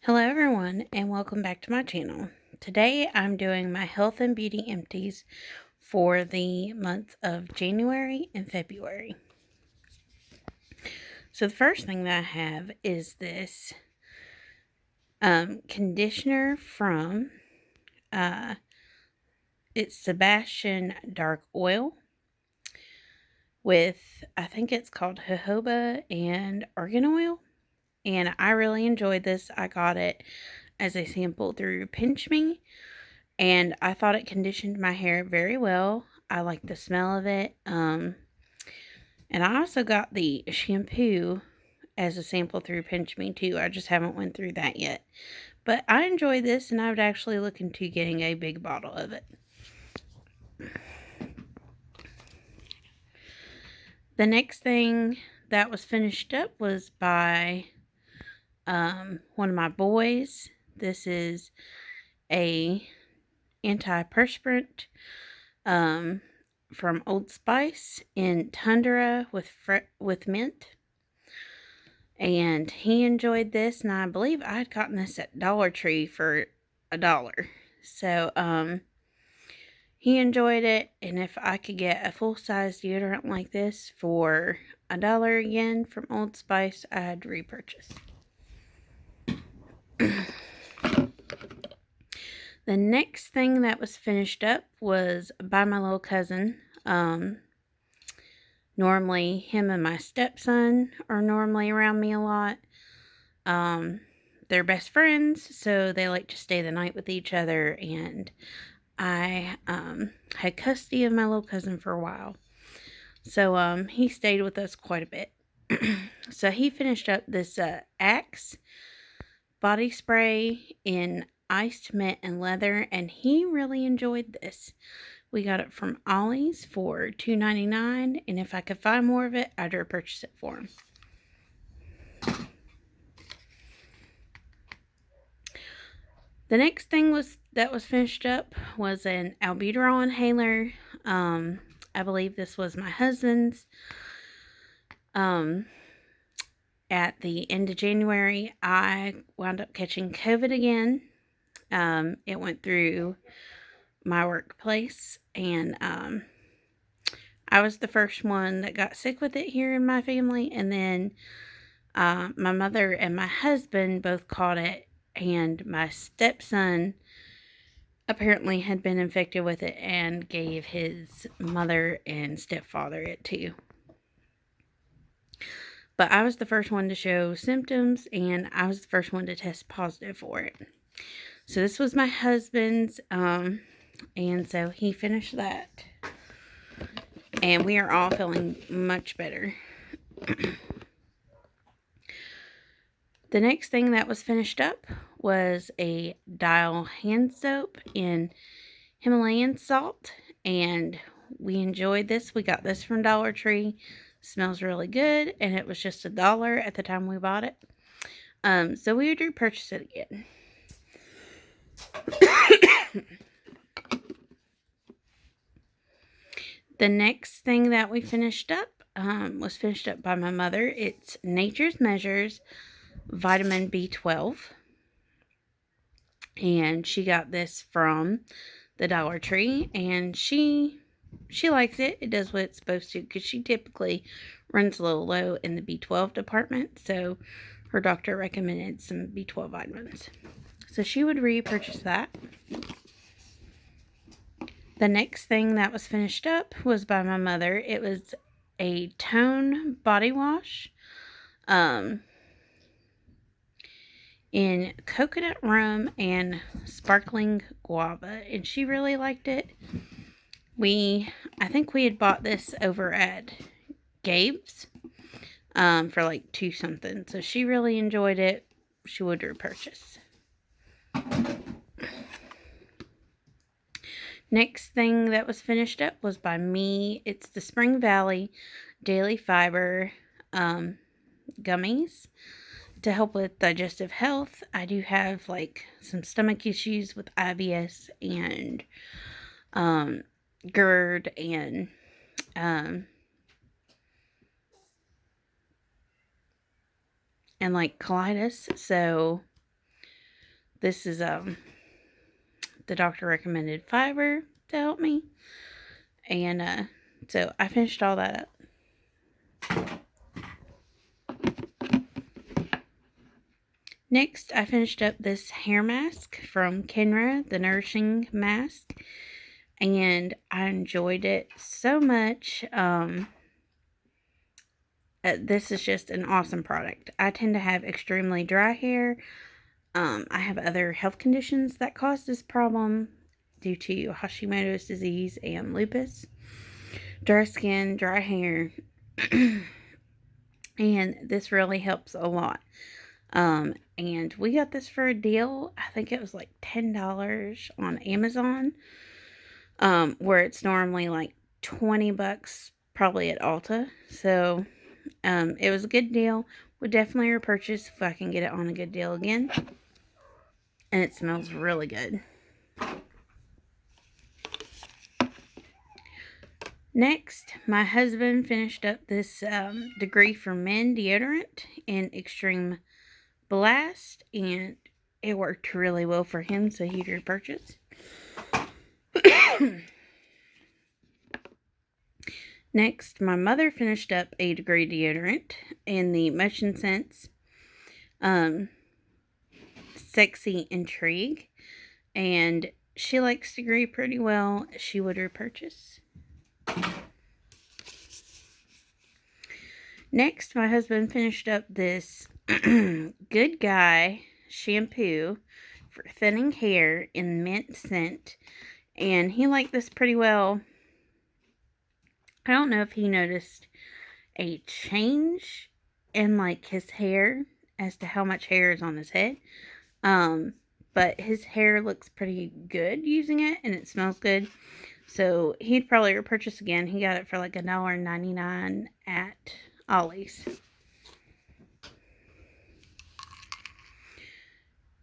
Hello everyone and welcome back to my channel. Today I'm doing my health and beauty empties for the month of January and February. So the first thing that I have is this conditioner from it's Sebastian Dark Oil with, I think it's called jojoba and argan oil. And I really enjoyed this. I got it as a sample through Pinch Me. And I thought it conditioned my hair very well. I like the smell of it. And I also got the shampoo as a sample through Pinch Me too. I just haven't went through that yet. But I enjoy this and I would actually look into getting a big bottle of it. The next thing that was finished up was by one of my boys. This is a antiperspirant from Old Spice in Tundra with mint. And he enjoyed this, and I believe I had gotten this at Dollar Tree for $1. So, he enjoyed it, and if I could get a full-size deodorant like this for $1 again from Old Spice, I'd repurchase. The next thing that was finished up was by my little cousin. Normally, him and my stepson are normally around me a lot. They're best friends, so they like to stay the night with each other, and I had custody of my little cousin for a while. So he stayed with us quite a bit. So he finished up this Axe body spray in iced mint and leather, and he really enjoyed this. We got it from Ollie's for $2.99, and if I could find more of it, I'd repurchase it for him. The next thing that was finished up was an albuterol inhaler. I believe this was my husband's. At the end of January, I wound up catching COVID again. It went through my workplace, and I was the first one that got sick with it here in my family, and then my mother and my husband both caught it, and my stepson apparently had been infected with it and gave his mother and stepfather it too. But I was the first one to show symptoms, and I was the first one to test positive for it. So this was my husband's, and so he finished that. And we are all feeling much better. The next thing that was finished up was a Dial hand soap in Himalayan salt, and we enjoyed this. We got this from Dollar Tree. Smells really good, and it was just $1 at the time we bought it. So we would repurchase it again. The next thing that we finished up was finished up by my mother. It's Nature's Measures Vitamin B12. And she got this from the Dollar Tree, and she likes it. It does what it's supposed to, because she typically runs a little low in the B12 department, so her doctor recommended some B12 vitamins. So she would repurchase that. The next thing that was finished up was by my mother. It was a Tone body wash in coconut rum and sparkling guava, and she really liked it. I think we had bought this over at Gabe's for like $2 something, so she really enjoyed it. She would repurchase. Next thing that was finished up was by me. It's the Spring Valley Daily Fiber gummies to help with digestive health. I do have like some stomach issues with IBS and GERD and like colitis, so This is the doctor recommended fiber to help me. And so I finished all that up. Next, I finished up this hair mask from Kenra, the Nourishing Mask. And I enjoyed it so much. This is just an awesome product. I tend to have extremely dry hair. I have other health conditions that cause this problem due to Hashimoto's disease and lupus. Dry skin, dry hair. And this really helps a lot. And we got this for a deal. I think it was like $10 on Amazon. Where it's normally like $20 probably at Ulta. So, it was a good deal. Would definitely repurchase if I can get it on a good deal again. And it smells really good. Next, my husband finished up this Degree for Men deodorant in Extreme Blast. And it worked really well for him, so he'd repurchase. Next, my mother finished up a Degree deodorant in the Motion Sense Sexy Intrigue. And she likes Degree pretty well. She would repurchase. Next, my husband finished up this Good Guy shampoo for thinning hair in mint scent. And he liked this pretty well. I don't know if he noticed a change in like his hair as to how much hair is on his head. But his hair looks pretty good using it, and it smells good. So he'd probably repurchase again. He got it for like $1.99 at Ollie's.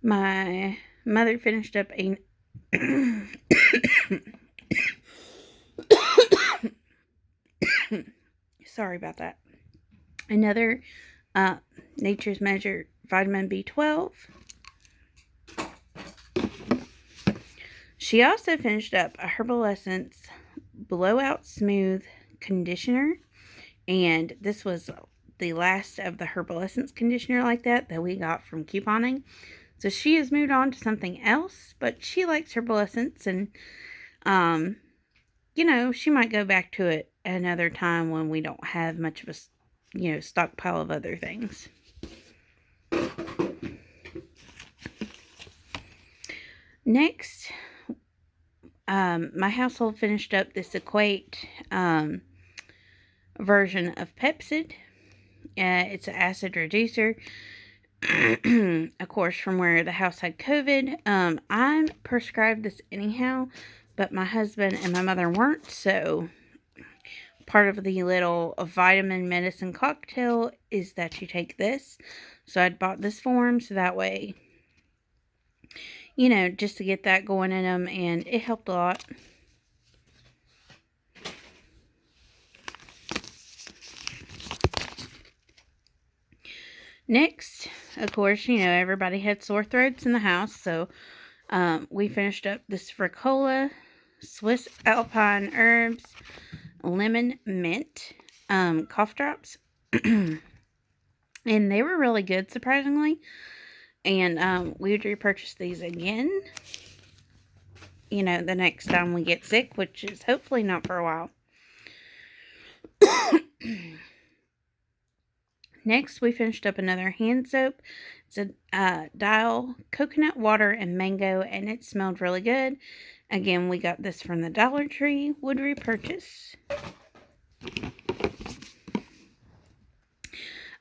My mother finished up a sorry about that. Another Nature's Measure vitamin B12. She also finished up a Herbal Essence Blowout Smooth Conditioner. And this was the last of the Herbal Essence conditioner like that we got from couponing. So she has moved on to something else, but she likes Herbal Essence, and you know, she might go back to it another time when we don't have much of a, stockpile of other things. Next, my household finished up this Equate version of Pepsid. It's an acid reducer. Of course, from where the house had COVID. I'm prescribed this anyhow, but my husband and my mother weren't, so part of the little vitamin medicine cocktail is that you take this. So I'd bought this for them, so that way, just to get that going in them, and it helped a lot. Next, of course, everybody had sore throats in the house, so we finished up this Fricola Swiss Alpine Herbs Lemon Mint cough drops. And they were really good, surprisingly. And we would repurchase these again, the next time we get sick, which is hopefully not for a while. Next, we finished up another hand soap. It's a Dial coconut water and mango, and it smelled really good. Again, we got this from the Dollar Tree. Would repurchase.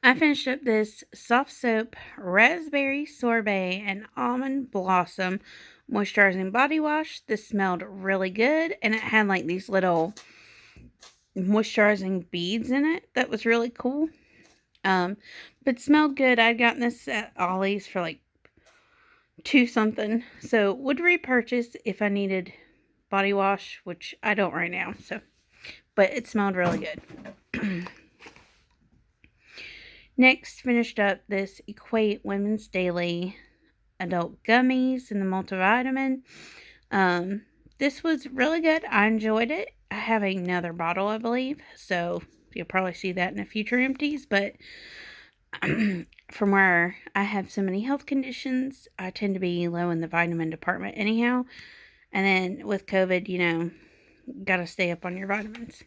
I finished up this soft soap raspberry sorbet and almond blossom moisturizing body wash. This smelled really good, and it had like these little moisturizing beads in it. That was really cool. But smelled good. I'd gotten this at Ollie's for like $2 something. So would repurchase if I needed body wash, which I don't right now. But it smelled really good. Next, finished up this Equate Women's Daily adult gummies and the multivitamin. This was really good. I enjoyed it. I have another bottle, I believe, so you'll probably see that in a future empties, but from where I have so many health conditions, I tend to be low in the vitamin department anyhow. And then with COVID, gotta stay up on your vitamins.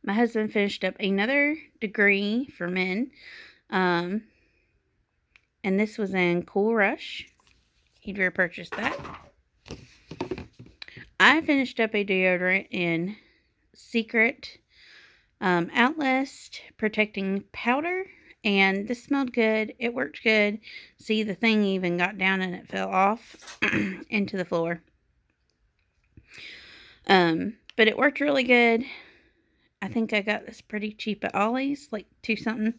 My husband finished up another degree for men. And this was in Cool Rush. He'd repurchased that. I finished up a deodorant in Secret Outlast Protecting Powder, and this smelled good. It worked good. See, the thing even got down and it fell off into the floor. But it worked really good. I think I got this pretty cheap at Ollie's, like $2 something.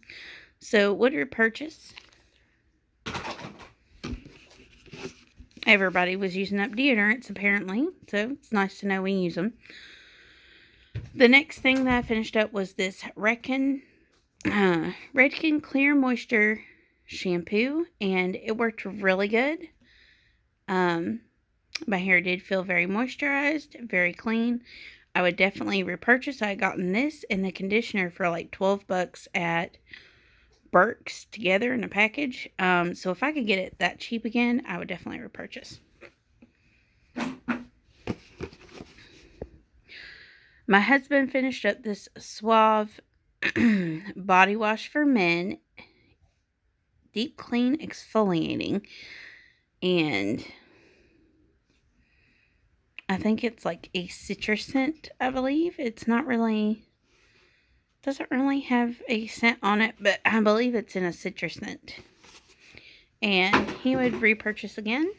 So would repurchase. Everybody was using up deodorants apparently, so it's nice to know we use them. The next thing that I finished up was this Redken Clear Moisture shampoo, and it worked really good. My hair did feel very moisturized, very clean. I would definitely repurchase. I had gotten this and the conditioner for like $12 at Burke's together in a package. So if I could get it that cheap again, I would definitely repurchase. My husband finished up this Suave body wash for men, deep clean exfoliating, and I think it's like a citrus scent, I believe. It's not really, doesn't really have a scent on it, but I believe it's in a citrus scent. And he would repurchase again.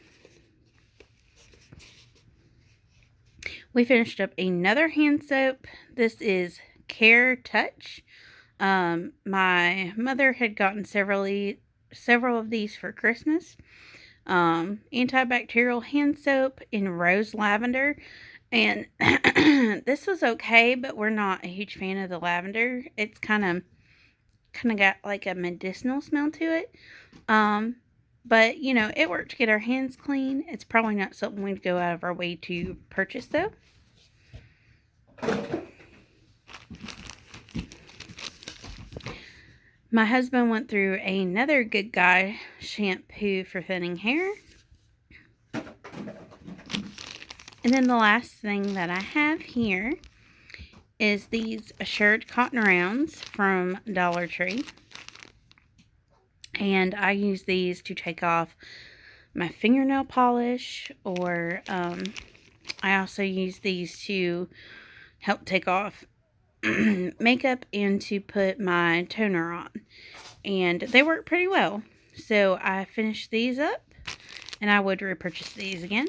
We finished up another hand soap. This is Care Touch. My mother had gotten several of these for Christmas. Antibacterial hand soap in rose lavender. And this was okay, but we're not a huge fan of the lavender. It's kind of got like a medicinal smell to it. But, it worked to get our hands clean. It's probably not something we'd go out of our way to purchase, though. My husband went through another Good Guy shampoo for thinning hair. And then the last thing that I have here is these Assured Cotton Rounds from Dollar Tree. And I use these to take off my fingernail polish, or I also use these to help take off makeup and to put my toner on. And they work pretty well. So I finished these up, and I would repurchase these again.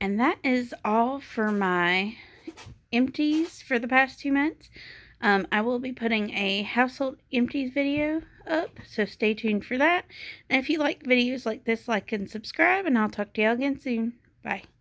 And that is all for my empties for the past 2 months. I will be putting a household empties video up, so stay tuned for that. And if you like videos like this, like and subscribe, and I'll talk to y'all again soon. Bye.